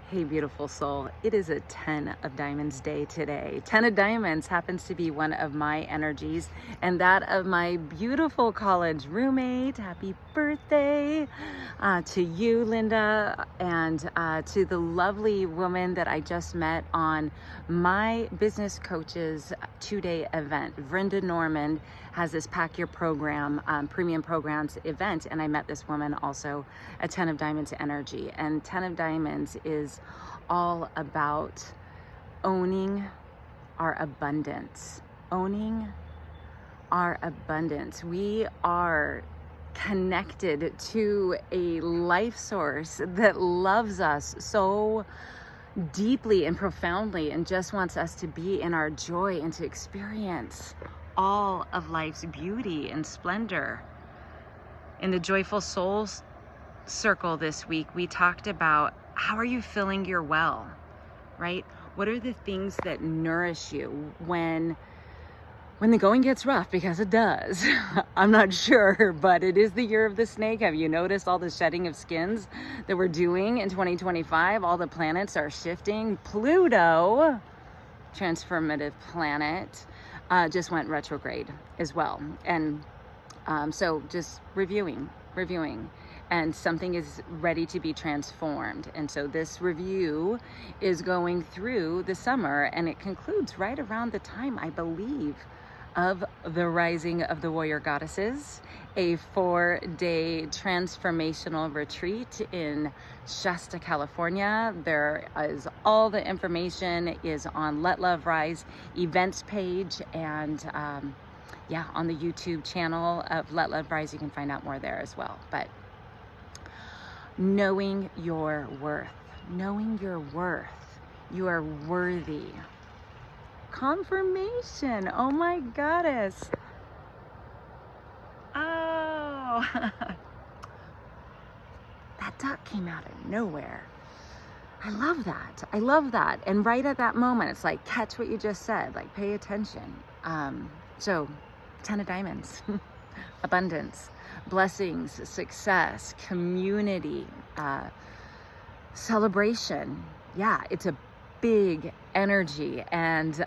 Hey, beautiful soul. It is a 10 of Diamonds day today. 10 of Diamonds happens to be one of my energies and that of my beautiful college roommate. Happy birthday to you, Linda, and to the lovely woman that I just met on my business coach's 2-day event. Vrinda Norman has this Pack Your Program, premium programs event, and I met this woman also at 10 of Diamonds energy. And 10 of Diamonds is all about owning our abundance. Owning our abundance. We are connected to a life source that loves us so deeply and profoundly and just wants us to be in our joy and to experience all of life's beauty and splendor. In the Joyful Souls circle this week, we talked about how are you filling your well, right? What are the things that nourish you when the going gets rough, because it does. I'm not sure, but it is the year of the snake. Have you noticed all the shedding of skins that we're doing in 2025? All the planets are shifting. Pluto, transformative planet, just went retrograde as well. And so just reviewing, and something is ready to be transformed. And so this review is going through the summer, and it concludes right around the time, I believe, of the Rising of the Warrior Goddesses, a 4-day transformational retreat in Shasta, California. There is all the information is on Let Love Rise events page, and yeah, on the YouTube channel of Let Love Rise, you can find out more there as well. But knowing your worth, you are worthy. Confirmation. Oh my goddess. Oh, that duck came out of nowhere. I love that. And right at that moment, it's like, catch what you just said, like pay attention. So 10 of Diamonds, abundance, blessings, success, community, celebration. Yeah, it's a big energy, and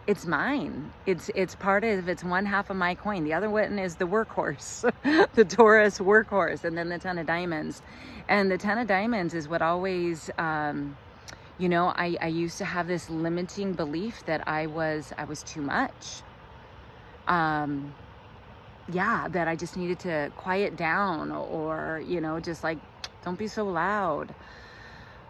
it's mine. It's part of, it's one half of my coin. The other one is the workhorse, the Taurus workhorse, and then the 10 of Diamonds. And the 10 of Diamonds is what always, you know, I used to have this limiting belief that I was too much. Yeah, that I just needed to quiet down, or, you know, just like, don't be so loud.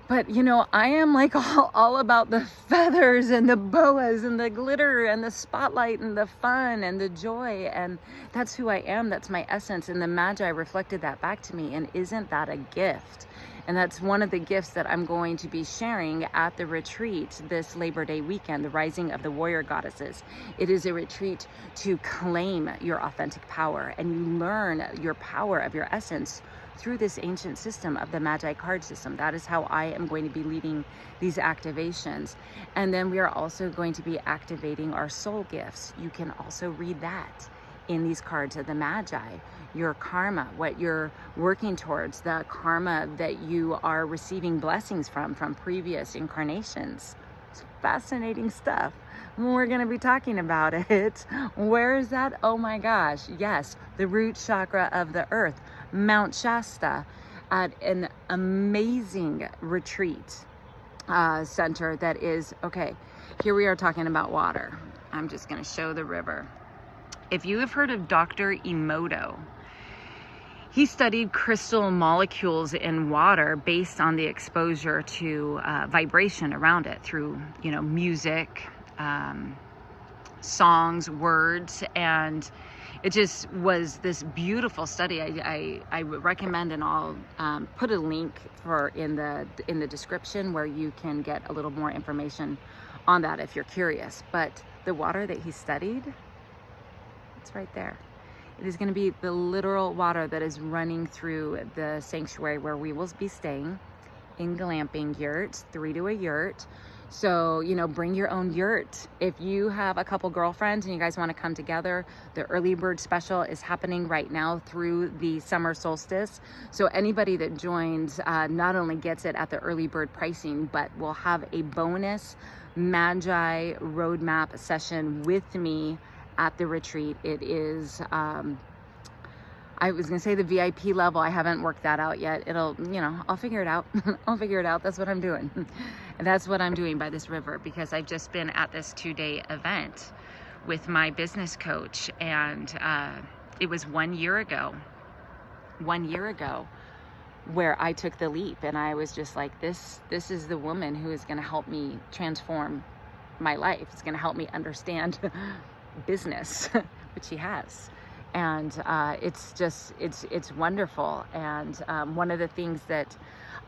But, you know, I am like all about the feathers and the boas and the glitter and the spotlight and the fun and the joy. And that's who I am. That's my essence. And the Magi reflected that back to me. And isn't that a gift? And that's one of the gifts that I'm going to be sharing at the retreat this Labor Day weekend, the Rising of the Warrior Goddesses. It is a retreat to claim your authentic power, and you learn your power of your essence through this ancient system of the Magi card system. That is how I am going to be leading these activations. And then we are also going to be activating our soul gifts. You can also read that in these cards of the Magi. Your karma, what you're working towards, the karma that you are receiving blessings from previous incarnations. It's fascinating stuff. We're going to be talking about it. Where is that? Oh my gosh. Yes, the root chakra of the earth, Mount Shasta, at an amazing retreat center that is, okay, here we are talking about water. I'm just going to show the river. If you have heard of Dr. Emoto, he studied crystal molecules in water based on the exposure to vibration around it through, you know, music, songs, words, and it just was this beautiful study. I would recommend, and I'll put a link in the description where you can get a little more information on that if you're curious. But the water that he studied, it's right there. It is going to be the literal water that is running through the sanctuary where we will be staying in glamping yurts, 3 to a yurt. So, you know, bring your own yurt. If you have a couple girlfriends and you guys want to come together, the early bird special is happening right now through the summer solstice. So anybody that joins not only gets it at the early bird pricing, but will have a bonus Magi roadmap session with me at the retreat. It is, I was going to say the VIP level. I haven't worked that out yet. It'll, you know, I'll figure it out. I'll figure it out. That's what I'm doing. And that's what I'm doing by this river, because I've just been at this 2-day event with my business coach. And it was 1 year ago, where I took the leap, and I was just like, this is the woman who is going to help me transform my life. It's going to help me understand business, which she has. And it's wonderful. And one of the things that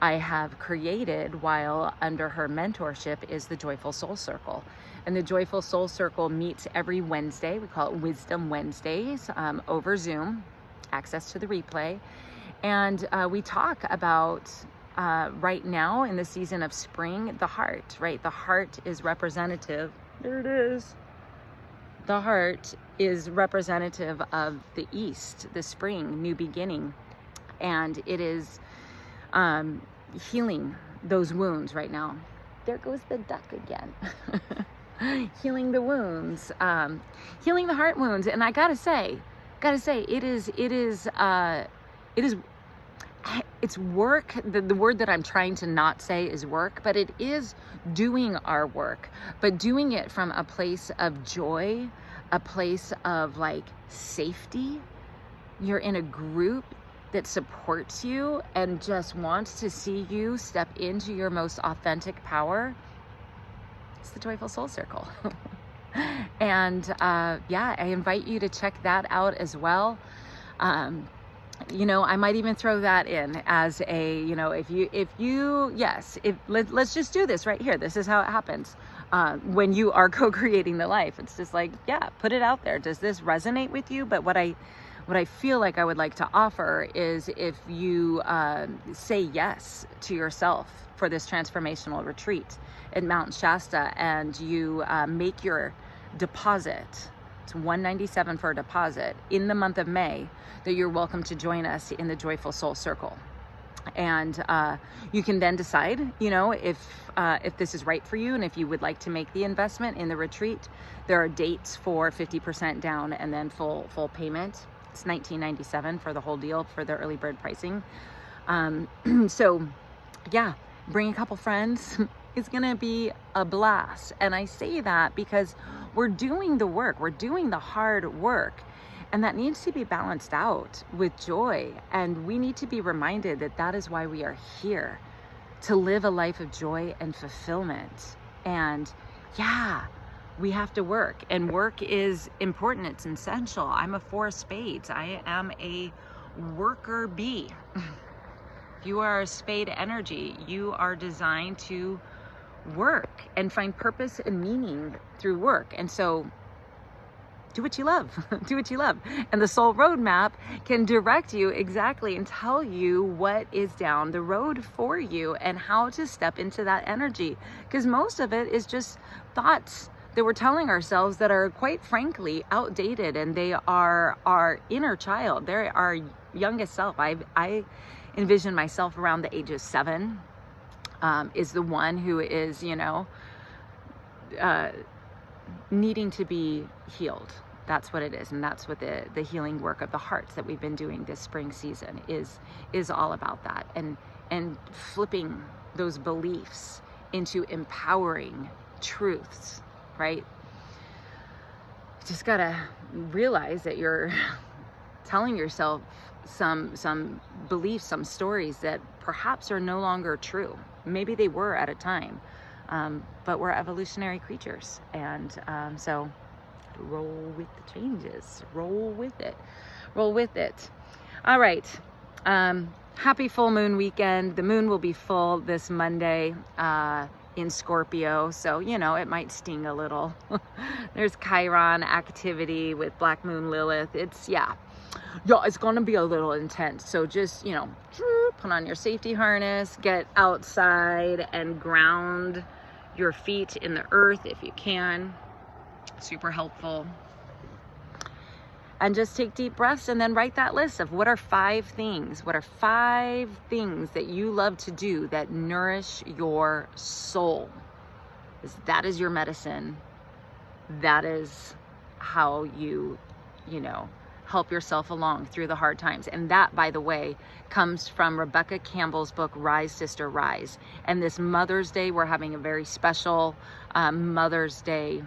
I have created while under her mentorship is the Joyful Soul Circle. And the Joyful Soul Circle meets every Wednesday. We call it Wisdom Wednesdays, over Zoom, access to the replay. And we talk about, right now in the season of spring, the heart, right? The heart is representative. There it is. The heart is representative of the East, the spring, new beginning. And it is healing those wounds right now. There goes the duck again. Healing the wounds, healing the heart wounds. And I gotta say, it's work. The word that I'm trying to not say is work, but it is doing our work, but doing it from a place of joy, a place of like safety. You're in a group that supports you and just wants to see you step into your most authentic power. It's the Joyful Soul Circle. And yeah, I invite you to check that out as well. You know, I might even throw that in as a, you know, let's just do this right here. This is how it happens. When you are co-creating the life, it's just like, yeah, put it out there. Does this resonate with you? But what I feel like I would like to offer is, if you say yes to yourself for this transformational retreat at Mount Shasta, and you make your deposit, it's $197 for a deposit, in the month of May, that you're welcome to join us in the Joyful Soul Circle. And you can then decide, you know, if this is right for you, and if you would like to make the investment in the retreat. There are dates for 50% down and then full payment. It's $19.97 for the whole deal for the early bird pricing. So yeah, bring a couple friends. It's gonna be a blast. And I say that because we're doing the work, we're doing the hard work. And that needs to be balanced out with joy. And we need to be reminded that that is why we are here, to live a life of joy and fulfillment. And yeah, we have to work, and work is important. It's essential. I'm a 4 of spades. I am a worker bee. If you are a spade energy, you are designed to work and find purpose and meaning through work. And so do what you love. Do what you love. And the soul roadmap can direct you exactly and tell you what is down the road for you and how to step into that energy. Because most of it is just thoughts that we're telling ourselves that are, quite frankly, outdated, and they are our inner child. They're our youngest self. I envision myself around the age of 7 is the one who is, you know, needing to be healed. That's what it is. And that's what the healing work of the hearts that we've been doing this spring season is all about, that. And flipping those beliefs into empowering truths, right? You just gotta realize that you're telling yourself some beliefs, some stories that perhaps are no longer true. Maybe they were at a time, but we're evolutionary creatures. And so roll with the changes, roll with it. All right. Happy full moon weekend. The moon will be full this Monday in Scorpio, so you know it might sting a little. There's Chiron activity with Black Moon Lilith. It's gonna be a little intense. So just, you know, put on your safety harness, get outside and ground your feet in the earth if you can. Super helpful. And just take deep breaths and then write that list of what are 5 things. What are 5 things that you love to do that nourish your soul? That is your medicine. That is how you help yourself along through the hard times. And that, by the way, comes from Rebecca Campbell's book, Rise, Sister, Rise. And this Mother's Day, we're having a very special Mother's Day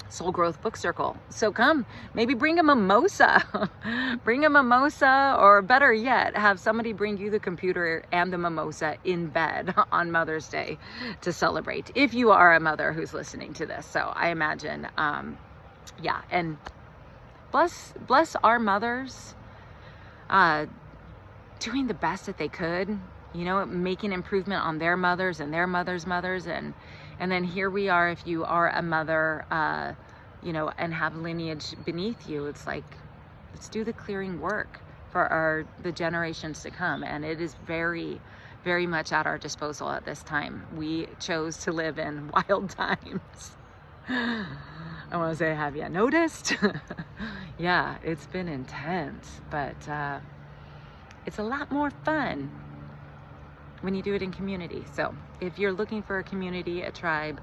Soul Growth Book Circle. So come, maybe bring a mimosa. Bring a mimosa, or better yet, have somebody bring you the computer and the mimosa in bed on Mother's Day to celebrate, if you are a mother who's listening to this. So I imagine, yeah, and bless our mothers doing the best that they could, making improvement on their mothers and their mothers' mothers. And then here we are, if you are a mother, and have lineage beneath you, it's like, let's do the clearing work for the generations to come. And it is very, very much at our disposal at this time. We chose to live in wild times. I want to say, have you noticed? Yeah, it's been intense, but it's a lot more fun when you do it in community. So if you're looking for a community, a tribe,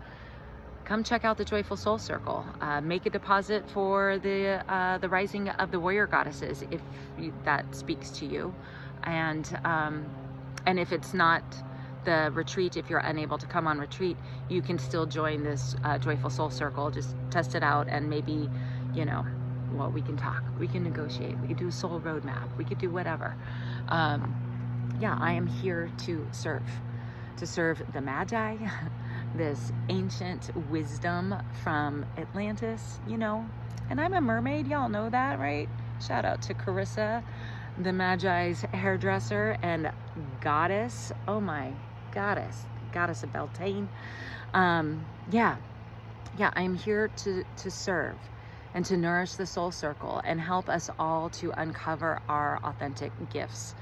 come check out the Joyful Soul Circle. Make a deposit for the Rising of the Warrior Goddesses, if that speaks to you. And if it's not the retreat, if you're unable to come on retreat, you can still join this Joyful Soul Circle. Just test it out, and maybe, well, we can talk, we can negotiate, we could do a soul roadmap, we could do whatever. Yeah, I am here to serve the Magi, this ancient wisdom from Atlantis, and I'm a mermaid, y'all know that, right? Shout out to Carissa, the Magi's hairdresser and goddess. Oh my goddess of Beltane. Yeah, I'm here to serve and to nourish the soul circle and help us all to uncover our authentic gifts,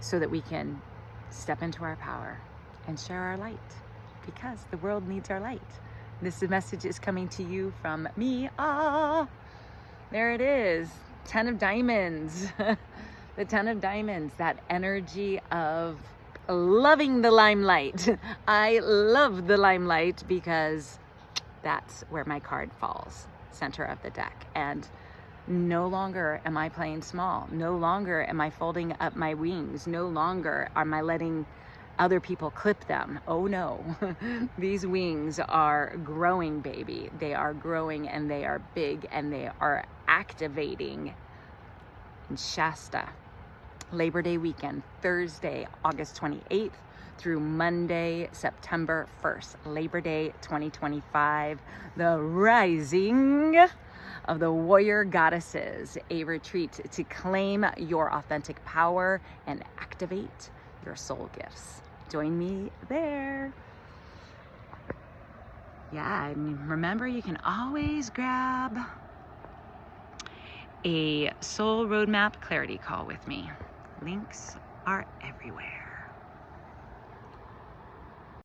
so that we can step into our power and share our light, because the world needs our light. This message is coming to you from me. There it is, 10 of Diamonds. The 10 of Diamonds, that energy of loving the limelight. I love the limelight because that's where my card falls, center of the deck. And no longer am I playing small. No longer am I folding up my wings. No longer am I letting other people clip them. Oh no. These wings are growing, baby. They are growing, and they are big, and they are activating in Shasta. Labor Day weekend, Thursday, August 28th through Monday, September 1st. Labor Day 2025. The Rising of the Warrior Goddesses, a retreat to claim your authentic power and activate your soul gifts. Join me there. Yeah, remember, you can always grab a soul roadmap clarity call with me. Links are everywhere.